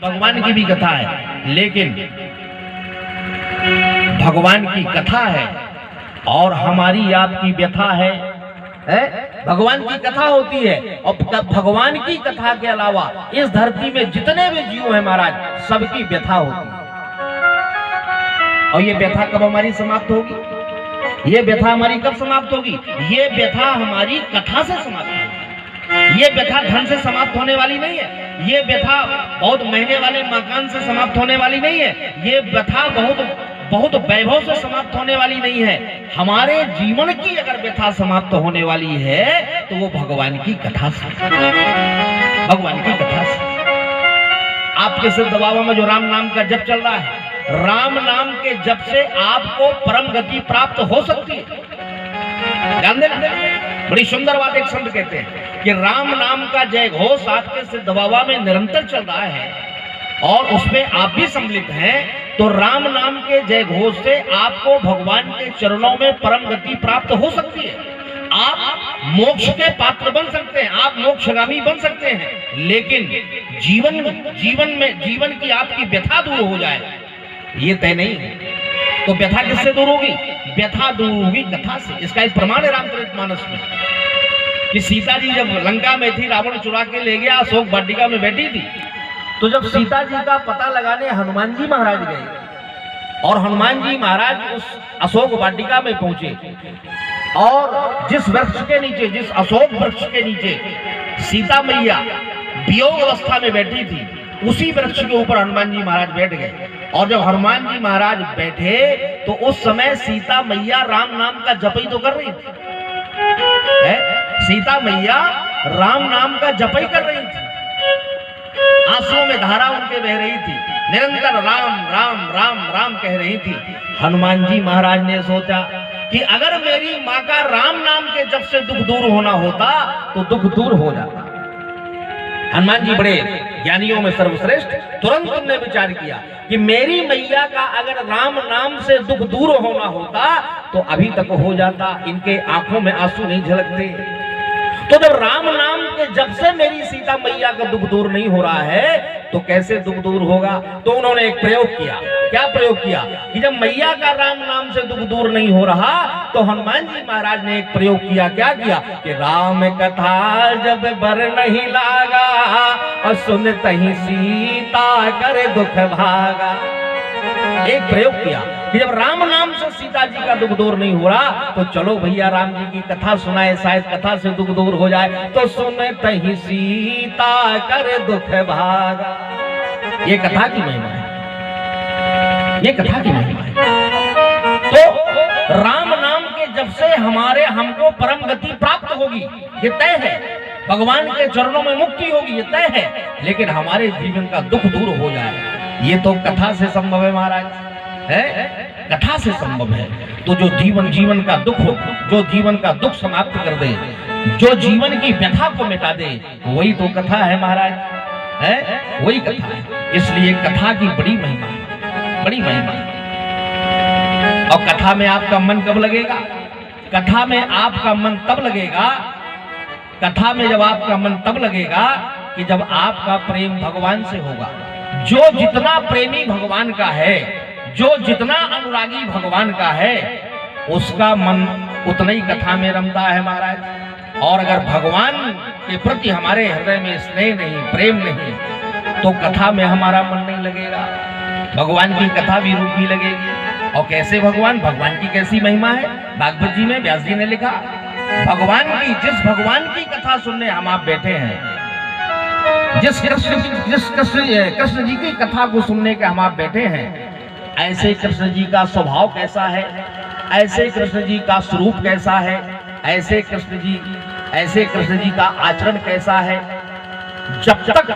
भगवान की भी कथा है, लेकिन भगवान की कथा है और हमारी आपकी व्यथा है। भगवान की कथा होती है और भगवान की कथा के अलावा इस धरती में जितने भी जीव हैं महाराज, सबकी व्यथा होती है। और ये व्यथा कब हमारी समाप्त होगी? ये व्यथा हमारी कब समाप्त होगी? ये व्यथा हमारी कथा से समाप्त होगी। ये व्यथा धन से समाप्त होने वाली नहीं है। ये व्यथा बहुत महंगे वाले मकान से समाप्त होने वाली नहीं है। ये व्यथा बहुत वैभव से समाप्त होने वाली नहीं है। हमारे जीवन की अगर व्यथा समाप्त होने वाली है तो वो भगवान की कथा से, भगवान की कथा से। आपके सिद्ध बाबा में जो राम नाम का जप चल रहा है, राम नाम के जप से आपको परम गति प्राप्त हो सकती है। ध्यान देना, बड़ी सुंदर बात एक संत कहते हैं कि राम नाम का जय घोष आपके सिद्ध बाबा में निरंतर चल रहा है और उसमें आप भी सम्मिलित हैं, तो राम नाम के जय घोष से आपको भगवान के चरणों में परम गति प्राप्त हो सकती है। आप मोक्ष के पात्र बन सकते हैं, आप मोक्षगामी बन सकते हैं, लेकिन जीवन की आपकी व्यथा दूर हो जाए ये तय नहीं है। तो व्यथा किससे दूर होगी? व्यथा दूर होगी कथा से। इसका एक प्रमाण है रामचरितमानस में कि सीता जी जब लंका में थी, रावण चुरा के ले गया, अशोक वाटिका में बैठी थी, तो जब सीता जी का पता लगाने हनुमान जी महाराज गए और हनुमान जी महाराज उस अशोक वाटिका में पहुंचे और जिस वृक्ष के नीचे, जिस अशोक वृक्ष के नीचे सीता मैया वियोग अवस्था में बैठी थी, उसी वृक्ष के ऊपर हनुमान जी महाराज बैठ गए। और जब हनुमान जी महाराज बैठे तो उस समय सीता मैया राम नाम का जप ही तो कर रही थी। सीता मैया राम नाम का जप ही कर रही थी, आंसुओं में धारा उनके बह रही थी, निरंतर राम राम राम राम कह रही थी। हनुमान जी महाराज ने सोचा कि अगर मेरी माँ का राम नाम के जप से दुख दूर होना होता तो दुख दूर हो जाता। हनुमान जी बड़े ज्ञानियों में सर्वश्रेष्ठ, तुरंत उन्होंने विचार किया कि मेरी मैया का अगर राम नाम से दुख दूर होना होता तो अभी तक हो जाता, इनके आंखों में आंसू नहीं झलकते। तो जब राम नाम के जब से मेरी सीता मैया का दुख दूर नहीं हो रहा है तो कैसे दुख दूर होगा? तो उन्होंने एक प्रयोग किया। क्या प्रयोग किया कि जब मैया का राम नाम से दुख दूर नहीं हो रहा तो हनुमान जी महाराज ने एक प्रयोग किया। क्या किया कि राम कथा जब बर नहीं लागा और सुनते ही सीता करे दुख भागा। एक प्रयोग किया कि जब राम नाम से सीता जी का दुख दूर नहीं हो रहा तो चलो भैया राम जी की कथा सुनाए, शायद कथा से दुख दूर हो जाए। तो सुनते ही सीता करे दुख भागा। ये कथा की महिमा है, ये कथा की महिमा है। तो राम नाम के जब से हमको परम गति प्राप्त होगी, ये तय है। भगवान के चरणों में मुक्ति होगी, ये तय है। लेकिन हमारे जीवन का दुख दूर हो जाए ये तो कथा से संभव है महाराज, है कथा से संभव है। तो जो जीवन का दुख हो, जो जीवन का दुख समाप्त कर दे, जो जीवन की व्यथा को मिटा दे, वही तो कथा है महाराज, है वही कथा है। इसलिए कथा की बड़ी महिमा है, बड़ी महिमा है। और कथा में आपका मन कब लगेगा? कथा में आपका मन तब लगेगा, कथा में जब आपका मन तब लगेगा कि जब आपका प्रेम भगवान से होगा। जो जितना प्रेमी भगवान का है, जो जितना अनुरागी भगवान का है, उसका मन उतना ही कथा में रमता है महाराज। और अगर भगवान के प्रति हमारे हृदय में स्नेह नहीं, प्रेम नहीं, तो कथा में हमारा मन नहीं लगेगा, भगवान की कथा भी रूखी लगेगी। और कैसे भगवान की कैसी महिमा है? भागवत जी में व्यास जी ने लिखा, जिस भगवान की कथा सुनने हम आप बैठे हैं, जिस कृष्ण जी की कथा को सुनने के हम आप बैठे हैं, ऐसे कृष्ण जी का स्वभाव कैसा है, ऐसे कृष्ण जी का स्वरूप कैसा है, ऐसे कृष्ण जी का आचरण कैसा है। जब तक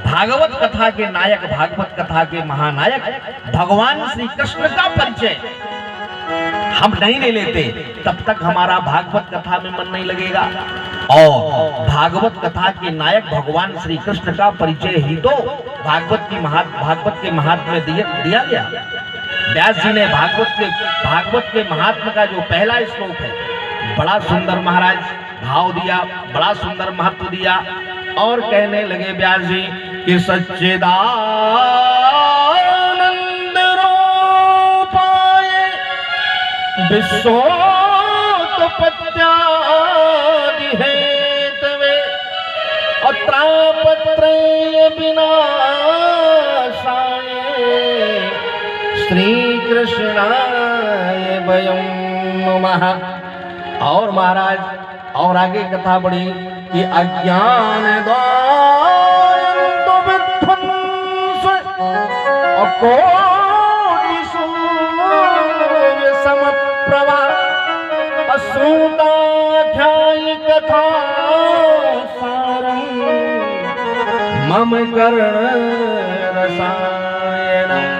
भागवत कथा के नायक, भागवत कथा के महानायक भगवान श्री कृष्ण का परिचय हम नहीं ले लेते, तब तक हमारा भागवत कथा में मन नहीं लगेगा। और भागवत कथा के नायक भगवान श्री कृष्ण का परिचय ही तो भागवत के महात्म्य में दिया गया। व्यास जी ने भागवत के महात्म्य का जो पहला श्लोक है, बड़ा सुंदर महाराज भाव दिया, बड़ा सुंदर महत्व दिया। और कहने लगे व्यास जी कि सच्चिदानंद रूपाय विश्वोत्पत्त्यादि हेतवे अत्रापत्रय विनाशाय श्री कृष्णाय वयं नमः। और महाराज और आगे कथा बढ़ी कि अज्ञान द्वारंतो विध्वंस अकोटि सूर्य समप्रभा अश्रुताख्यायि कथा सारं मम कर्ण रसायनम्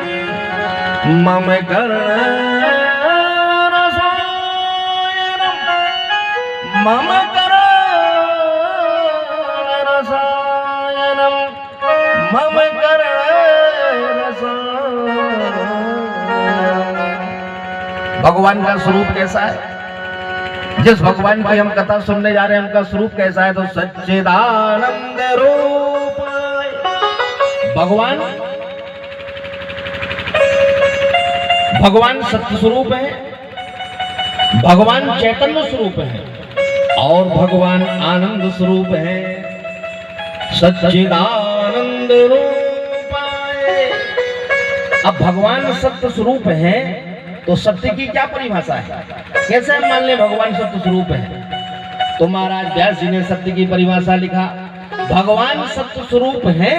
मम कर्ण मम करुणरसायनं मम करुणरसायनं। भगवान का स्वरूप कैसा है? जिस भगवान की हम कथा सुनने जा रहे हैं उनका स्वरूप कैसा है? तो सच्चिदानंद रूप भगवान सत्य स्वरूप है, भगवान चैतन्य स्वरूप है और भगवान आनंद स्वरूप है। सच्चिदानंद रूपाय। अब भगवान सत्य स्वरूप है तो सत्य की क्या परिभाषा है? कैसे हम मान ले भगवान सत्य स्वरूप है? तो महाराज व्यास जी ने सत्य की परिभाषा लिखा। भगवान सत्य स्वरूप है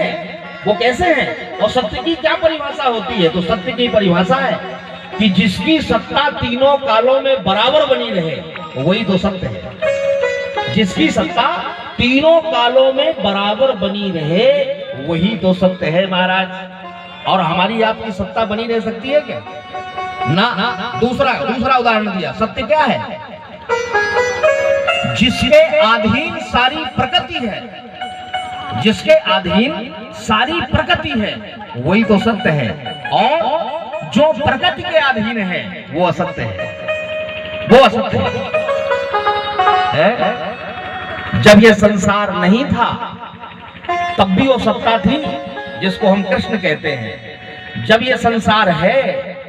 वो कैसे है और सत्य की क्या परिभाषा होती है? तो सत्य की परिभाषा है कि जिसकी सत्ता तीनों कालों में बराबर बनी रहे वही तो सत्य है। जिसकी सत्ता तीनों कालों में बराबर बनी रहे वही तो सत्य है महाराज। और हमारी आपकी सत्ता बनी रह सकती है क्या? ना। दूसरा उदाहरण दिया। सत्य क्या है? जिसके अधीन सारी प्रकृति है, जिसके अधीन सारी प्रकृति है वही तो सत्य है। और जो प्रकृति के अधीन है वो असत्य है, वो असत्य है। जब ये संसार नहीं था तब भी वो सत्ता थी जिसको हम कृष्ण कहते हैं। जब ये संसार है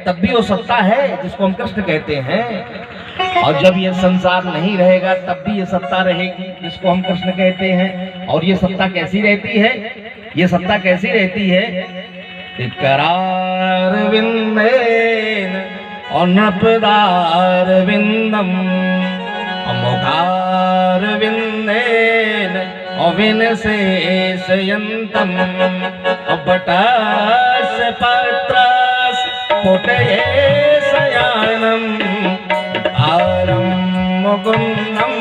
तब भी वो सत्ता है जिसको हम कृष्ण कहते हैं। और जब ये संसार नहीं रहेगा तब भी ये सत्ता रहेगी जिसको हम कृष्ण कहते हैं। और ये सत्ता कैसी रहती है? ये सत्ता कैसी रहती है? करार विंदेन और नपदार विंदम अमुखार विंदेन और विनशेषयन्तम अबटस पत्रस पुटये शयानम आरम मुकुंदम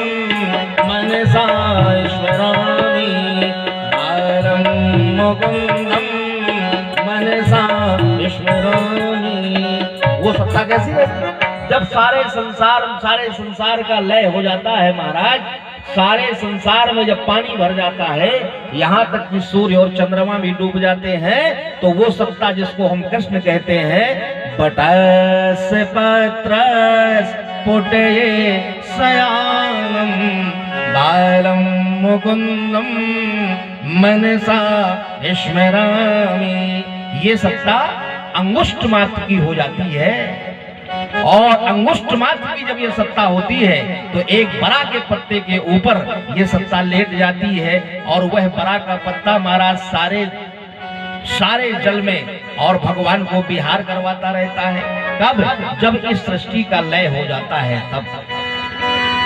मनसा ईश्वरामि आरम मुकुंदम मनसा ईश्वरामि। वो सत्ता कैसी है? जब सारे संसार का लय हो जाता है महाराज, सारे संसार में जब पानी भर जाता है, यहाँ तक कि सूर्य और चंद्रमा भी डूब जाते हैं, तो वो सत्ता जिसको हम कृष्ण कहते हैं, बटस पत्रस पुटये शयानम बालम मुकुंदम मनसा स्मरामि। ये सत्ता अंगुष्ठ मात्र की हो जाती है। और अंगुष्ठ मात्र की जब ये सत्ता होती है तो एक बरा के पत्ते के ऊपर ये सत्ता लेट जाती है और वह बरा का पत्ता महाराज सारे जल में और भगवान को विहार करवाता रहता है। कब? जब इस सृष्टि का लय हो जाता है तब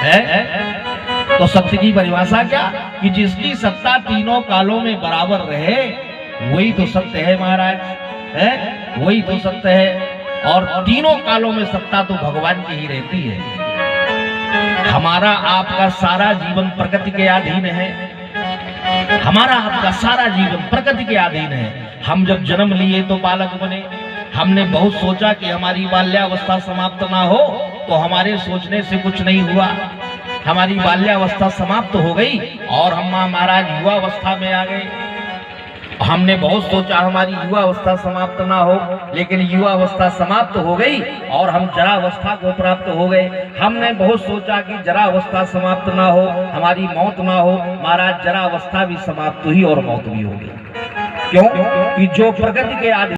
है। तो सत्य की परिभाषा क्या? कि जिसकी सत्ता तीनों कालों में बराबर रहे वही तो सत्य है महाराज, है वही तो सत्य है। और तीनों कालों में सत्ता तो भगवान की ही रहती है। हमारा आपका सारा जीवन प्रकृति के अधीन है। हमारा आपका सारा जीवन प्रकृति के अधीन है। हम जब जन्म लिए तो बालक बने, हमने बहुत सोचा कि हमारी बाल्यावस्था समाप्त ना हो, तो हमारे सोचने से कुछ नहीं हुआ। हमारी बाल्यावस्था समाप्त हो गई और हम महाराज युवावस्था में आ गए। हमने बहुत सोचा हमारी युवावस्था समाप्त ना हो, लेकिन युवावस्था समाप्त हो गई और हम जरावस्था को प्राप्त हो गए। हमने बहुत सोचा कि जरावस्था समाप्त ना हो, हमारी मौत ना हो, महाराज जरावस्था भी समाप्त हुई और मौत भी हो गई। क्यों कि जो प्रगति के आदि